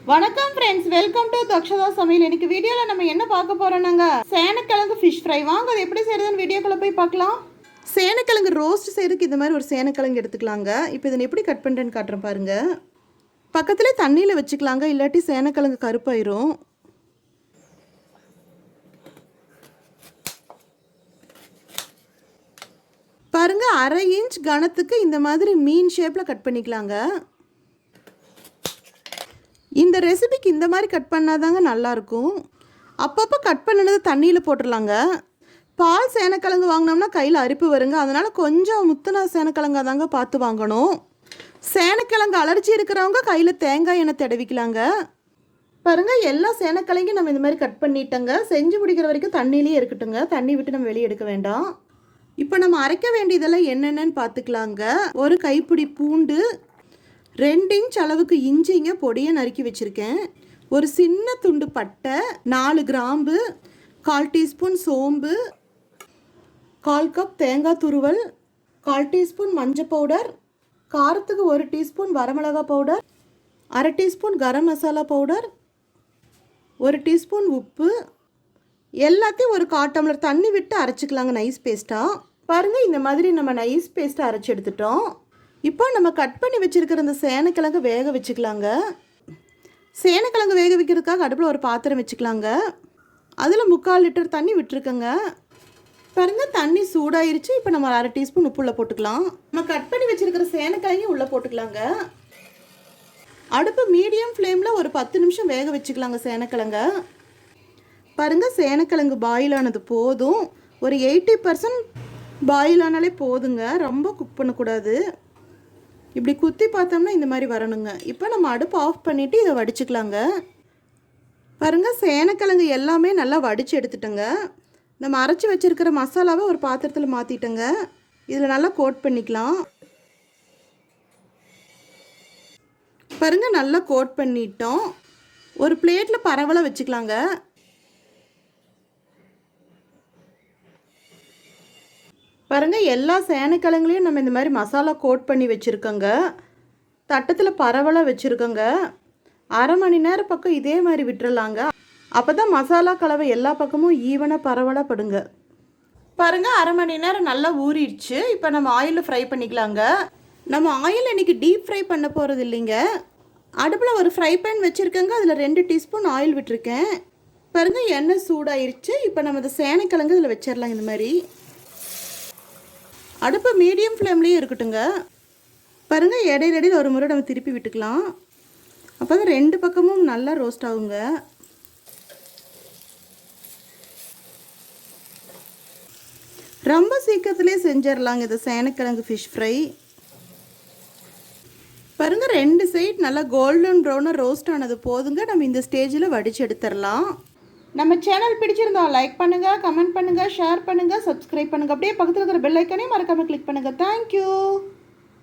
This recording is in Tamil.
வணக்கம் ஃப்ரெண்ட்ஸ், வெல்கம் டு தக்ஷதாசமையல். இன்னைக்கு வீடியோவில் நம்ம என்ன பார்க்க போறோம்னாங்க, சேனக்கிழங்கு ஃபிஷ் ஃப்ரை. வாங்க அது எப்படி செய்யறதுன்னு வீடியோக்குள்ள போய் பார்க்கலாம். சேனக்கிழங்கு ரோஸ்ட் செய்யறதுக்கு இந்த மாதிரி ஒரு சேனக்கிழங்கு எடுத்துக்கலாங்க. இப்போ இதை எப்படி கட் பண்ணுறேன்னு காட்டுறேன் பாருங்க. பக்கத்துலேயே தண்ணியில் வச்சுக்கலாங்க, இல்லாட்டி சேனக்கிழங்கு கருப்பாயிரும். பாருங்க, 1/2 இன்ச் கனத்துக்கு இந்த மாதிரி மீன் ஷேப்பில் கட் பண்ணிக்கலாங்க. இந்த ரெசிபிக்கு இந்த மாதிரி கட் பண்ணாதாங்க நல்லாயிருக்கும். அப்பப்போ கட் பண்ணினது தண்ணியில் போட்டுடலாங்க. பால் சேனக்கிழங்கு வாங்கினோம்னா கையில் அரிப்பு வருங்க, அதனால் கொஞ்சம் முத்தின சேனக்கிழங்காக தாங்க பார்த்து வாங்கணும். சேனக்கிழங்கு அலர்ஜி இருக்கிறவங்க கையில் தேங்காய் எண்ணெய் தடவிக்கலாங்க. பாருங்கள், எல்லா சேனக்கிழங்கையும் நம்ம இந்த மாதிரி கட் பண்ணிட்டோங்க. செஞ்சு முடிக்கிற வரைக்கும் தண்ணியிலே இருக்கட்டுங்க, தண்ணி விட்டு நம்ம வெளியே எடுக்க வேண்டாம். இப்போ நம்ம அரைக்க வேண்டியதெல்லாம் என்னென்னு பார்த்துக்கலாங்க. ஒரு கைப்பிடி பூண்டு, 2 இன்ச் அளவுக்கு இஞ்சிங்க பொடியை நறுக்கி வச்சுருக்கேன். ஒரு சின்ன துண்டு பட்டை, 4 கிராம்பு, 1/4 டீஸ்பூன் சோம்பு, 1/4 கப் தேங்காய் துருவல், 1/4 டீஸ்பூன் மஞ்சள் பவுடர், காரத்துக்கு 1 டீஸ்பூன் வரமிளகாய் powder, 1/2 teaspoon garam masala powder, 1 teaspoon உப்பு. எல்லாத்தையும் ஒரு 1/4 டம்ளர் தண்ணி விட்டு அரைச்சிக்கலாங்க நைஸ் பேஸ்ட்டாக. பாருங்கள், இந்த மாதிரி நம்ம நைஸ் பேஸ்ட்டாக அரைச்சி எடுத்துட்டோம். இப்போ நம்ம கட் பண்ணி வச்சுருக்கிற இந்த சேனக்கிழங்கு வேக வச்சுக்கலாங்க. சேனக்கிழங்கு வேக வைக்கிறதுக்காக அடுப்பில் ஒரு பாத்திரம் வச்சுக்கலாங்க. அதில் 3/4 லிட்டர் தண்ணி விட்டுருக்கங்க. பாருங்கள், தண்ணி சூடாயிருச்சு. இப்போ நம்ம 1/2 டீஸ்பூன் உப்பு உள்ளே போட்டுக்கலாம். நம்ம கட் பண்ணி வச்சுருக்கிற சேனக்கிழங்கையும் உள்ளே போட்டுக்கலாங்க. அடுப்பு மீடியம் ஃப்ளேமில் ஒரு 10 நிமிஷம் வேக வச்சுக்கலாங்க சேனக்கிழங்க. பாருங்கள், சேனக்கிழங்கு பாயில் ஆனது போதும். ஒரு 80% பாயில் ஆனாலே போதுங்க, ரொம்ப குக் பண்ணக்கூடாது. இப்படி குத்தி பார்த்தோம்னா இந்த மாதிரி வரணுங்க. இப்போ நம்ம அடுப்பு ஆஃப் பண்ணிவிட்டு இதை வடிச்சுக்கலாங்க. பாருங்கள், சேனக்கிழங்கு எல்லாமே நல்லா வடித்து எடுத்துட்டோங்க. நம்ம அரைச்சி வச்சுருக்கிற மசாலாவை ஒரு பாத்திரத்தில் மாற்றிட்டோங்க. இதில் நல்லா கோட் பண்ணிக்கலாம். பாருங்கள், நல்லா கோட் பண்ணிட்டோம். ஒரு பிளேட்டில் பரவலாக வச்சுக்கலாங்க. பாருங்கள், எல்லா சேனக்கிழங்குலையும் நம்ம இந்த மாதிரி மசாலா கோட் பண்ணி வச்சுருக்கோங்க. தட்டத்தில் பரவலாக வச்சுருக்கோங்க. 1/2 மணி நேரம் பக்கம் இதே மாதிரி விட்டுறலாங்க. அப்போ தான் மசாலா கலவை எல்லா பக்கமும் ஈவனாக பரவலாக படுங்க. பாருங்கள், 1/2 மணி நேரம் நல்லா ஊறிடுச்சு. இப்போ நம்ம ஆயிலில் ஃப்ரை பண்ணிக்கலாங்க. நம்ம ஆயில் இன்றைக்கி டீப் ஃப்ரை பண்ண போகிறது இல்லைங்க. அடுப்பில் ஒரு ஃப்ரை பேன் வச்சுருக்கேங்க. அதில் 2 டீஸ்பூன் ஆயில் விட்டுருக்கேன். பாருங்கள், எண்ணெய் சூடாயிருச்சு. இப்போ நம்ம இந்த சேனக்கிழங்கு இதில் வச்சிடலாம். இந்த மாதிரி அடுப்பு மீடியம் ஃப்ளேம்லேயே இருக்கட்டுங்க. பாருங்கள், இடையில ஒரு முறை நம்ம திருப்பி விட்டுக்கலாம். அப்போ தான் 2 பக்கமும் நல்லா ரோஸ்ட் ஆகுங்க. ரொம்ப சீக்கிரத்துலேயே செஞ்சிடலாங்க இந்த சேனக்கிழங்கு ஃபிஷ் ஃப்ரை. பாருங்கள், 2 சைட் நல்லா கோல்டன் ப்ரௌனாக ரோஸ்ட் ஆனது போதுங்க. நம்ம இந்த ஸ்டேஜில் வடித்து எடுத்துடலாம். நம்ம சேனல் பிடிச்சிருந்தா லைக் பண்ணுங்கள், கமெண்ட் பண்ணுங்கள், ஷேர் பண்ணுங்கள், சப்ஸ்கிரைப் பண்ணுங்கள். அப்படியே பக்கத்தில் இருக்கிற பெல் ஐக்கானே மறக்காமல் கிளிக் பண்ணுங்கள். தேங்க்யூ.